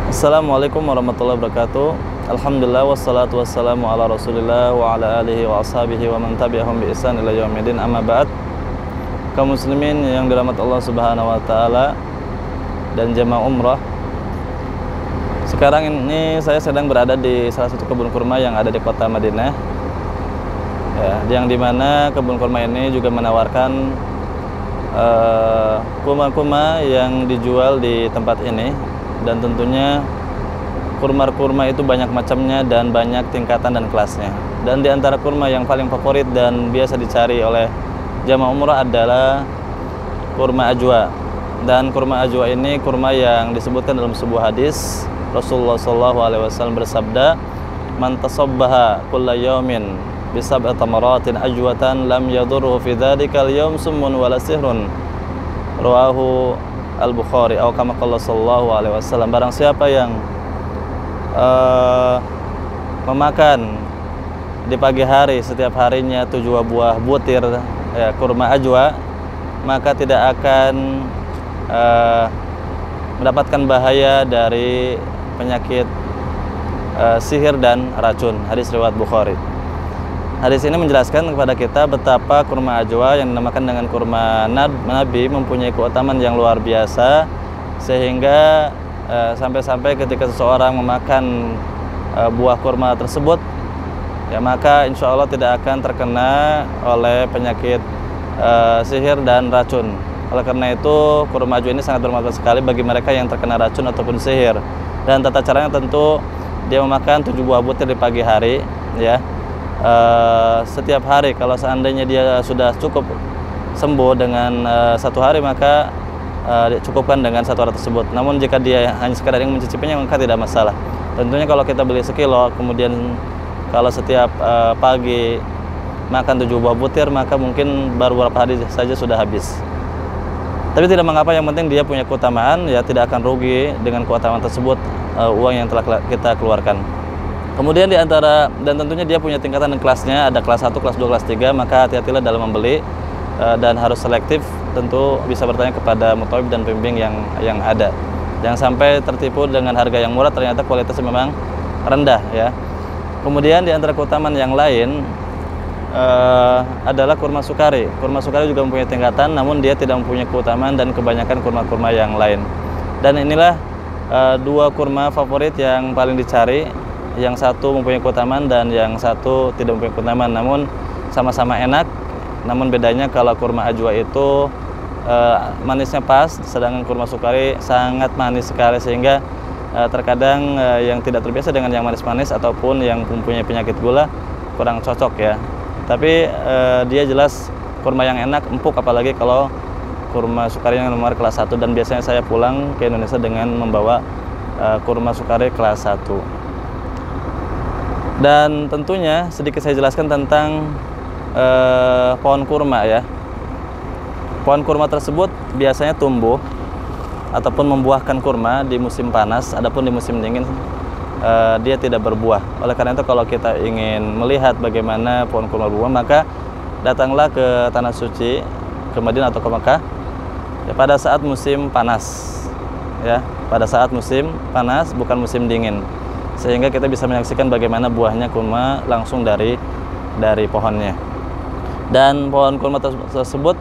Assalamualaikum warahmatullahi wabarakatuh. Alhamdulillah wassalatu wassalamu ala Rasulillah wa ala alihi wa ashabihi wa man tabi'ahum bi ihsan ila yaumil amma ba'd. Kaum muslimin yang dirahmati Allah Subhanahu wa taala dan jamaah umrah. Sekarang ini saya sedang berada di salah satu kebun kurma yang ada di kota Madinah. Ya, yang dimana kebun kurma ini juga menawarkan kurma-kurma yang dijual di tempat ini. Dan tentunya kurma-kurma itu banyak macamnya dan banyak tingkatan dan kelasnya. Dan di antara kurma yang paling favorit dan biasa dicari oleh jamaah umrah adalah kurma ajwa. Dan kurma ajwa ini kurma yang disebutkan dalam sebuah hadis Rasulullah SAW bersabda, "Man tasabbaha kulla yawmin bi sab'i tamaratin ajwatan lam yadurhu fi dzalika al-yawm summun wala sihrun." Rawahu Al-Bukhari atau kama qala sallallahu alaihi wasallam. Barang siapa yang memakan di pagi hari setiap harinya 7 buah butir ya, kurma ajwa, maka tidak akan mendapatkan bahaya dari penyakit sihir dan racun. Hadis riwayat Bukhari. Hadis ini menjelaskan kepada kita betapa kurma ajwa yang dinamakan dengan kurma Nabi mempunyai keutamaan yang luar biasa, sehingga sampai-sampai ketika seseorang memakan buah kurma tersebut, ya maka insya Allah tidak akan terkena oleh penyakit sihir dan racun. Oleh karena itu kurma ajwa ini sangat bermanfaat sekali bagi mereka yang terkena racun ataupun sihir. Dan tata caranya tentu dia memakan 7 buah butir di pagi hari, ya. Setiap hari. Kalau seandainya dia sudah cukup sembuh dengan 1 hari, maka cukupkan dengan 1 hari tersebut. Namun jika dia hanya sekadar ingin mencicipinya, maka tidak masalah. Tentunya kalau kita beli sekilo, kemudian kalau setiap pagi makan 7 buah butir, maka mungkin baru beberapa hari saja sudah habis. Tapi tidak mengapa, yang penting dia punya keutamaan, ya tidak akan rugi dengan keutamaan tersebut uang yang telah kita keluarkan. Kemudian di antara, dan tentunya dia punya tingkatan dan kelasnya, ada kelas 1, kelas 2, kelas 3, maka hati-hatilah dalam membeli dan harus selektif. Tentu bisa bertanya kepada mutawib dan pembimbing yang ada. Jangan sampai tertipu dengan harga yang murah, ternyata kualitasnya memang rendah, ya. Kemudian di antara keutamaan yang lain adalah kurma sukari. Kurma sukari juga mempunyai tingkatan, namun dia tidak mempunyai keutamaan dan kebanyakan kurma-kurma yang lain. Dan inilah 2 kurma favorit yang paling dicari. Yang satu mempunyai keutamaan dan yang satu tidak mempunyai keutamaan, namun sama-sama enak. Namun bedanya kalau kurma ajwa itu manisnya pas, sedangkan kurma sukari sangat manis sekali, sehingga terkadang yang tidak terbiasa dengan yang manis-manis ataupun yang mempunyai penyakit gula kurang cocok, ya. Tapi dia jelas kurma yang enak, empuk, apalagi kalau kurma sukari yang nomor kelas 1. Dan biasanya saya pulang ke Indonesia dengan membawa kurma sukari kelas 1. Dan tentunya sedikit saya jelaskan tentang pohon kurma, ya. Pohon kurma tersebut biasanya tumbuh ataupun membuahkan kurma di musim panas, adapun di musim dingin dia tidak berbuah. Oleh karena itu kalau kita ingin melihat bagaimana pohon kurma berbuah, maka datanglah ke tanah suci, ke Madinah atau ke Mekah, ya, pada saat musim panas, ya, pada saat musim panas, bukan musim dingin, sehingga kita bisa menyaksikan bagaimana buahnya kurma langsung dari pohonnya. Dan pohon kurma tersebut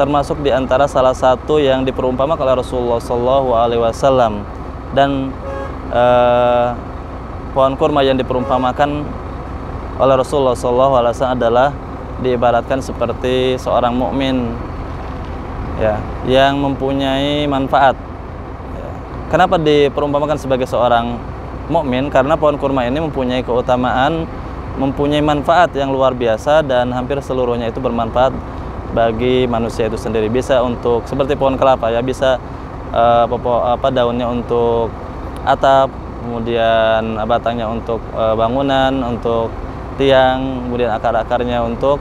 termasuk di antara salah satu yang diperumpamakan oleh Rasulullah SAW. Dan pohon kurma yang diperumpamakan oleh Rasulullah SAW adalah diibaratkan seperti seorang mukmin, ya, yang mempunyai manfaat. Ya. Kenapa diperumpamakan sebagai seorang mukmin? Karena pohon kurma ini mempunyai keutamaan, mempunyai manfaat yang luar biasa, dan hampir seluruhnya itu bermanfaat bagi manusia itu sendiri. Bisa untuk seperti pohon kelapa, ya, bisa daunnya untuk atap, kemudian batangnya untuk bangunan, untuk tiang, kemudian akar-akarnya untuk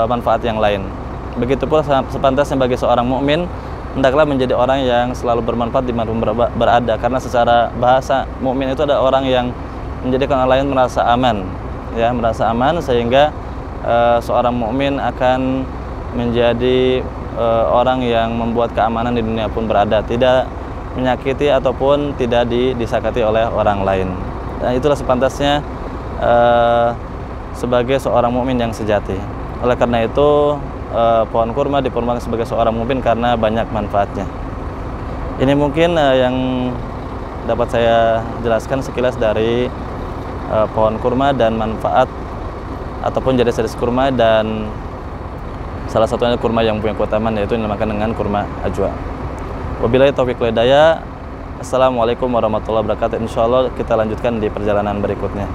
manfaat yang lain. Begitu pula sepantasnya bagi seorang mukmin, hendaklah menjadi orang yang selalu bermanfaat dimanapun berada, karena secara bahasa mukmin itu ada orang yang menjadikan orang lain merasa aman, ya, merasa aman, sehingga seorang mukmin akan menjadi orang yang membuat keamanan di dunia pun berada, tidak menyakiti ataupun tidak disakiti oleh orang lain. Dan itulah sepantasnya sebagai seorang mukmin yang sejati. Oleh karena itu pohon kurma diperumpamakan sebagai seorang mukmin karena banyak manfaatnya. Ini mungkin yang dapat saya jelaskan sekilas dari pohon kurma dan manfaat ataupun jenis-jenis kurma, dan salah satunya kurma yang punya keutamaan yaitu yang dinamakan dengan kurma ajwa. Wabillahi taufiq wal hidayah. Assalamualaikum warahmatullahi wabarakatuh. Insyaallah kita lanjutkan di perjalanan berikutnya.